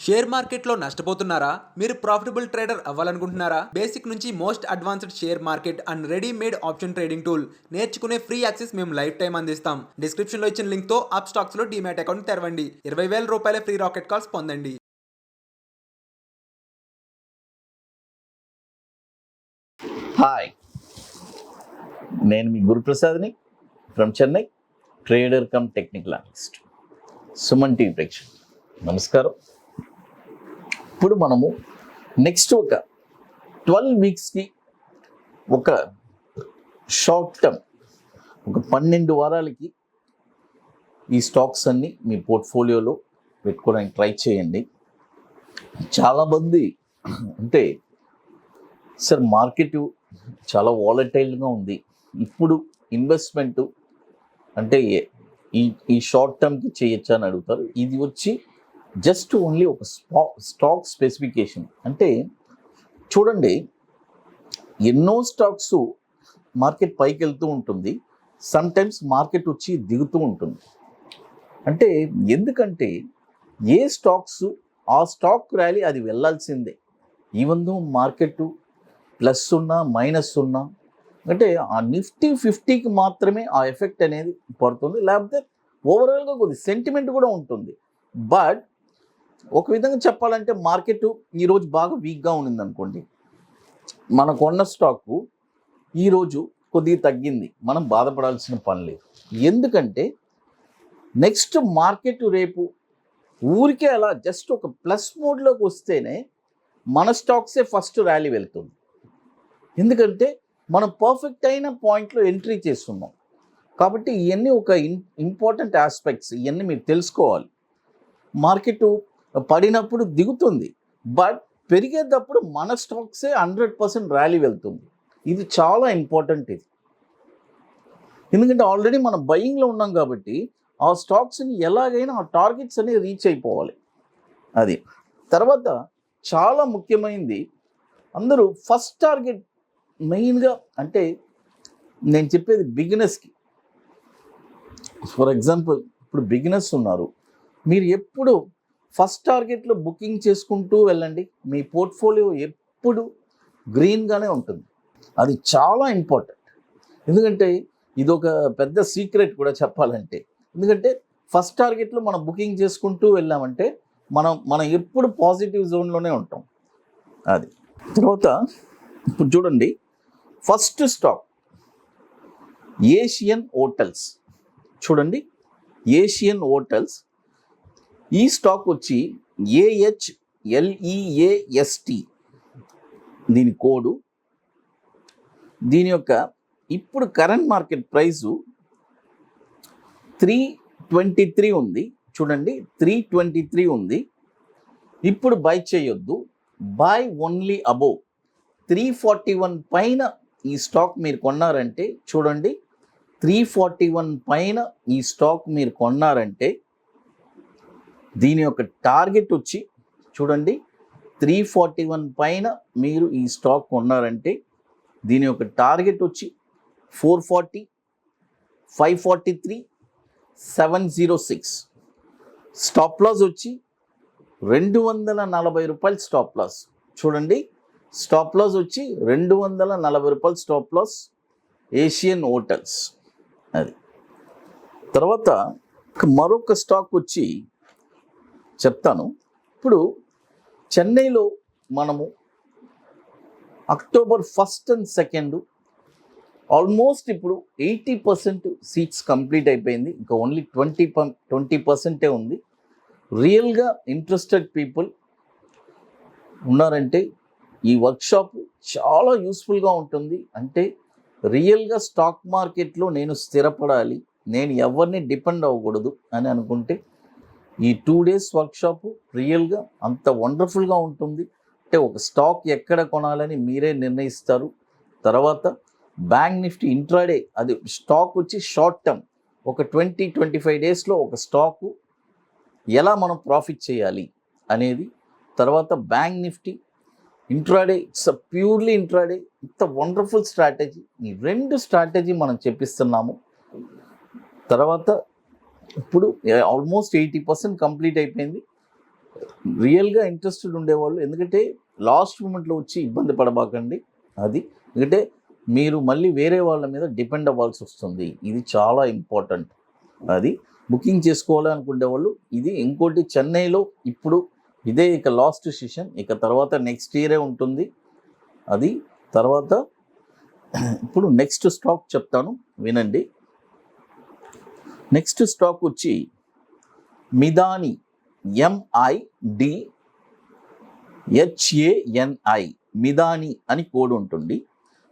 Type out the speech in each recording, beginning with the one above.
Share మార్కెట్లో నష్టపోతున్నారా? మీరు profitable trader అవ్వాలనుకుంటున్నారా? Basic నుంచి most advanced share market and readymade option trading tool నేర్చుకునే free access మేము లైఫ్ టైం అందిస్తాం. డిస్క్రిప్షన్లో ఇచ్చిన లింక్తో అప్స్టాక్స్లో డీమ్యాట్ అకౌంట్ తెరవండి. 20,000 రూపాయల ఫ్రీ రాకెట్ కాల్స్ పొందండి. హాయ్, నేను మీ గురుప్రసాద్ని from Chennai, trader cum technical analyst. Suman TV ప్రేక్షకులు నమస్కారం. ఇప్పుడు మనము నెక్స్ట్ ఒక 12 వీక్స్కి ఒక షార్ట్ టర్మ్, ఒక 12 వారాలకి ఈ స్టాక్స్ అన్నీ మీ పోర్ట్ఫోలియోలో పెట్టుకోవడానికి ట్రై చేయండి. చాలామంది అంటే సార్ మార్కెట్ చాలా వాలటైల్గా ఉంది, ఇప్పుడు ఇన్వెస్ట్మెంట్ అంటే ఈ షార్ట్ టర్మ్కి చేయొచ్చా అని అడుగుతారు. ఇది వచ్చి జస్ట్ ఓన్లీ ఒక స్టాక్ స్పెసిఫికేషన్. అంటే చూడండి, ఎన్నో స్టాక్స్ మార్కెట్ పైకి వెళ్తూ ఉంటుంది, సమ్టైమ్స్ మార్కెట్ వచ్చి దిగుతూ ఉంటుంది. అంటే ఎందుకంటే ఏ స్టాక్స్ ఆ స్టాక్ ర్యాలీ అది వెళ్ళాల్సిందే, ఈవెన్ దో మార్కెట్ ప్లస్ ఉన్నా మైనస్ ఉన్నా. అంటే ఆ నిఫ్టీ 50కి మాత్రమే ఆ ఎఫెక్ట్ అనేది పడుతుంది, లేకపోతే ఓవరాల్గా కొద్ది సెంటిమెంట్ కూడా ఉంటుంది. బట్ ఒక విధంగా చెప్పాలంటే మార్కెట్ ఈరోజు బాగా వీక్గా ఉంది అనుకోండి, మన కొన్న స్టాకు ఈరోజు కొద్దిగా తగ్గింది, మనం బాధపడాల్సిన పని లేదు. ఎందుకంటే నెక్స్ట్ మార్కెట్ రేపు ఊరికే అలా జస్ట్ ఒక ప్లస్ మోడ్లోకి వస్తేనే మన స్టాక్సే ఫస్ట్ ర్యాలీ వెళ్తుంది. ఎందుకంటే మనం పర్ఫెక్ట్ అయిన పాయింట్లో ఎంట్రీ చేస్తున్నాం కాబట్టి ఇవన్నీ ఒక ఇంపార్టెంట్ ఆస్పెక్ట్స్, ఇవన్నీ మీరు తెలుసుకోవాలి. మార్కెట్ పడినప్పుడు దిగుతుంది, బట్ పెరిగేటప్పుడు మన స్టాక్సే 100% ర్యాలీ వెళ్తుంది. ఇది చాలా ఇంపార్టెంట్. ఇది ఎందుకంటే ఆల్రెడీ మనం బయింగ్లో ఉన్నాం కాబట్టి ఆ స్టాక్స్ని ఎలాగైనా ఆ టార్గెట్స్ అనేవి రీచ్ అయిపోవాలి. అది తర్వాత చాలా ముఖ్యమైనది, అందరూ ఫస్ట్ టార్గెట్ మెయిన్గా అంటే నేను చెప్పేది బిగినర్స్కి. ఫర్ ఎగ్జాంపుల్ ఇప్పుడు బిగినర్స్ ఉన్నారు, మీరు ఎప్పుడు ఫస్ట్ టార్గెట్లో బుకింగ్ చేసుకుంటూ వెళ్ళండి, మీ పోర్ట్ఫోలియో ఎప్పుడు గ్రీన్గానే ఉంటుంది. అది చాలా ఇంపార్టెంట్. ఎందుకంటే ఇది ఒక పెద్ద సీక్రెట్ కూడా చెప్పాలంటే. ఎందుకంటే ఫస్ట్ టార్గెట్లో మనం బుకింగ్ చేసుకుంటూ వెళ్ళామంటే మనం ఎప్పుడు పాజిటివ్ జోన్లోనే ఉంటాం. అది తర్వాత ఇప్పుడు చూడండి, ఫస్ట్ స్టాక్ ఏషియన్ హోటల్స్. చూడండి, ఏషియన్ హోటల్స్ ఈ స్టాక్ వచ్చి AHLEAST దీని కోడు. దీని యొక్క ఇప్పుడు కరెంట్ మార్కెట్ ప్రైసు 323 ఉంది. చూడండి, 323 ఉంది. ఇప్పుడు బై చేయొద్దు, బై ఓన్లీ అబోవ్ 341 పైన ఈ స్టాక్ మీరు కొన్నారంటే, చూడండి 341 పైన ఈ స్టాక్ మీరు కొన్నారంటే దీని యొక్క టార్గెట్ వచ్చి, చూడండి 341 పైన మీరు ఈ స్టాక్ కొన్నారంటే దీని యొక్క టార్గెట్ వచ్చి 440, 543, 706. స్టాప్ లాస్ వచ్చి 240 రూపాయలు స్టాప్ లాస్. చూడండి, స్టాప్ లాస్ వచ్చి 240 రూపాయలు స్టాప్ లాస్ ఏషియన్ హోటల్స్. అది తర్వాత మరొక స్టాక్ వచ్చి చెప్తాను. ఇప్పుడు చెన్నైలో మనము October 1st and 2nd almost ఇప్పుడు 80% సీట్స్ కంప్లీట్ అయిపోయింది, ఇంకా ఓన్లీ 20% ఉంది. రియల్గా ఇంట్రెస్టెడ్ పీపుల్ ఉన్నారంటే ఈ వర్క్షాప్ చాలా యూస్ఫుల్గా ఉంటుంది. అంటే రియల్గా స్టాక్ మార్కెట్లో నేను స్థిరపడాలి, నేను ఎవరిని డిపెండ్ అవ్వకూడదు అని అనుకుంటే ఈ 2 days వర్క్షాప్ రియల్గా అంత వండర్ఫుల్గా ఉంటుంది. అంటే ఒక స్టాక్ ఎక్కడ కొనాలని మీరే నిర్ణయిస్తారు. తర్వాత బ్యాంక్ నిఫ్టీ ఇంట్రాడే, అది స్టాక్ వచ్చి షార్ట్ టర్మ్, ఒక 20-25 డేస్లో ఒక స్టాకు ఎలా మనం ప్రాఫిట్ చేయాలి అనేది. తర్వాత bank Nifty intraday, it's a purely intraday, ఇంత వండర్ఫుల్ స్ట్రాటజీ. ఈ 2 స్ట్రాటజీ మనం చెప్పిస్తున్నాము. తర్వాత ఇప్పుడు ఆల్మోస్ట్ 80% కంప్లీట్ అయిపోయింది. రియల్గా ఇంట్రెస్టెడ్ ఉండేవాళ్ళు, ఎందుకంటే లాస్ట్ మూమెంట్లో వచ్చి ఇబ్బంది పడబాకండి. అది ఎందుకంటే మీరు మళ్ళీ వేరే వాళ్ళ మీద డిపెండ్ అవ్వాల్సి వస్తుంది. ఇది చాలా ఇంపార్టెంట్. అది బుకింగ్ చేసుకోవాలి అనుకునే వాళ్ళు ఇది. ఇంకోటి చెన్నైలో ఇప్పుడు ఇదే ఇక లాస్ట్ సెషన్, ఇక తర్వాత నెక్స్ట్ ఇయరే ఉంటుంది. అది తర్వాత ఇప్పుడు నెక్స్ట్ స్టాక్ చెప్తాను వినండి. నెక్స్ట్ స్టాక్ వచ్చి మిదాని, MIDHANI, మిదాని అని కోడ్ ఉంటుంది.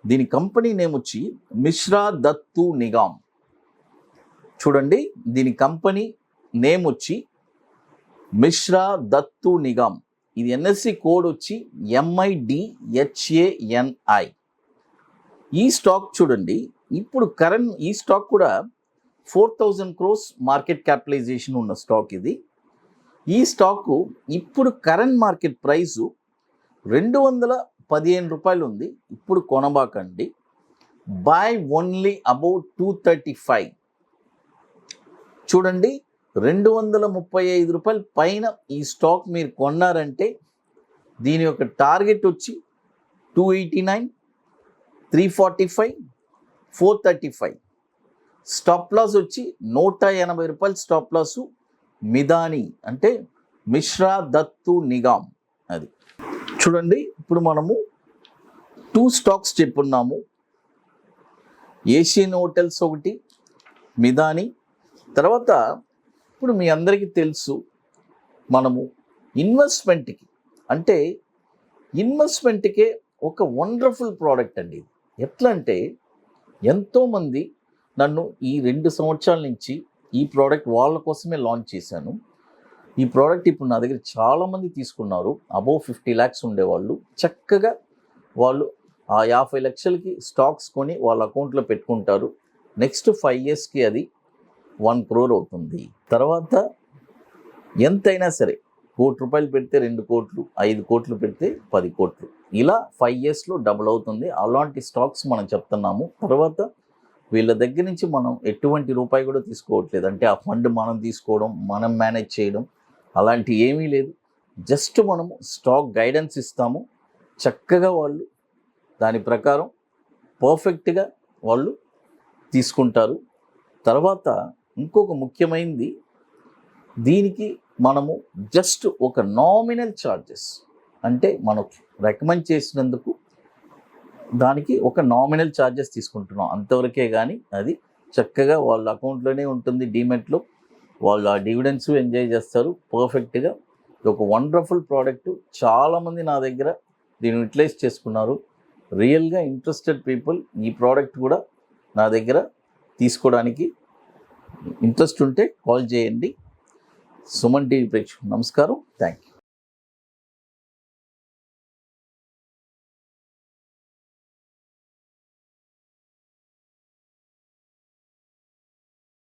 దీని కంపెనీ నేమ్ వచ్చి మిశ్రా దత్తు నిగమ్. చూడండి, దీని కంపెనీ నేమ్ వచ్చి మిశ్రా దత్తు నిగమ్. ఇది NSE కోడ్ వచ్చి MIDHANI. ఈ స్టాక్ చూడండి, ఇప్పుడు కరెంట్ ఈ స్టాక్ కూడా 4000 crores మార్కెట్ క్యాపిటలైజేషన్ ఉన్న స్టాక్ ఇది. ఈ స్టాకు ఇప్పుడు కరెంట్ మార్కెట్ ప్రైసు 215 రూపాయలు ఉంది. ఇప్పుడు కొనబాకండి. By only about 235. చూడండి, 235 రూపాయల పైన ఈ స్టాక్ మీరు కొన్నారంటే దీని యొక్క టార్గెట్ వచ్చి 289, 345, 435. స్టాప్ లాస్ వచ్చి 180 రూపాయలు స్టాప్ లాసు. మిదాని అంటే మిశ్రా దత్తు నిగమ్. అది చూడండి, ఇప్పుడు మనము 2 స్టాక్స్ చెప్పున్నాము. ఏషియన్ హోటల్స్ ఒకటి, మిదాని. తర్వాత ఇప్పుడు మీ అందరికీ తెలుసు, మనము ఇన్వెస్ట్మెంట్కి అంటే ఇన్వెస్ట్మెంట్కే ఒక వండర్ఫుల్ ప్రోడక్ట్ అండి. ఎట్లా అంటే ఎంతోమంది నన్ను ఈ 2 సంవత్సరాల నుంచి ఈ ప్రోడక్ట్ వాళ్ళ కోసమే లాంచ్ చేశాను. ఈ ప్రోడక్ట్ ఇప్పుడు నా దగ్గర చాలామంది తీసుకున్నారు. అబోవ్ 50 lakhs ఉండేవాళ్ళు చక్కగా వాళ్ళు ఆ 50 లక్షలకి స్టాక్స్ కొని వాళ్ళ అకౌంట్లో పెట్టుకుంటారు. నెక్స్ట్ 5 yearsకి అది 1 crore అవుతుంది. తర్వాత ఎంతైనా సరే 1 కోటి రూపాయలు పెడితే 2 కోట్లు, 5 కోట్లు పెడితే 10 కోట్లు, ఇలా 5 yearsలో డబుల్ అవుతుంది. అలాంటి స్టాక్స్ మనం చెప్తున్నాము. తర్వాత వీళ్ళ దగ్గర నుంచి మనం ఎటువంటి రూపాయి కూడా తీసుకోవట్లేదు. అంటే ఆ ఫండ్ మనం తీసుకోవడం, మనం మేనేజ్ చేయడం అలాంటి ఏమీ లేదు. జస్ట్ మనము స్టాక్ గైడెన్స్ ఇస్తాము. చక్కగా వాళ్ళు దాని ప్రకారం పర్ఫెక్ట్గా వాళ్ళు తీసుకుంటారు. తర్వాత ఇంకొక ముఖ్యమైనది, దీనికి మనము జస్ట్ ఒక నామినల్ ఛార్జెస్, అంటే మనం రికమెండ్ చేసినందుకు దానికి ఒక నామినల్ ఛార్జెస్ తీసుకుంటున్నాం అంతవరకే. కానీ అది చక్కగా వాళ్ళ అకౌంట్లోనే ఉంటుంది. డీమెట్లో వాళ్ళు ఆ డివిడెండ్స్ ఎంజాయ్ చేస్తారు పర్ఫెక్ట్గా. ఇది ఒక వండర్ఫుల్ ప్రోడక్ట్. చాలామంది నా దగ్గర దీన్ని యూటిలైజ్ చేసుకున్నారు. రియల్గా ఇంట్రెస్టెడ్ పీపుల్ ఈ ప్రోడక్ట్ కూడా నా దగ్గర తీసుకోవడానికి ఇంట్రెస్ట్ ఉంటే కాల్ చేయండి. సుమన్ టీవీ ప్రేక్షకులు నమస్కారం. Thank you.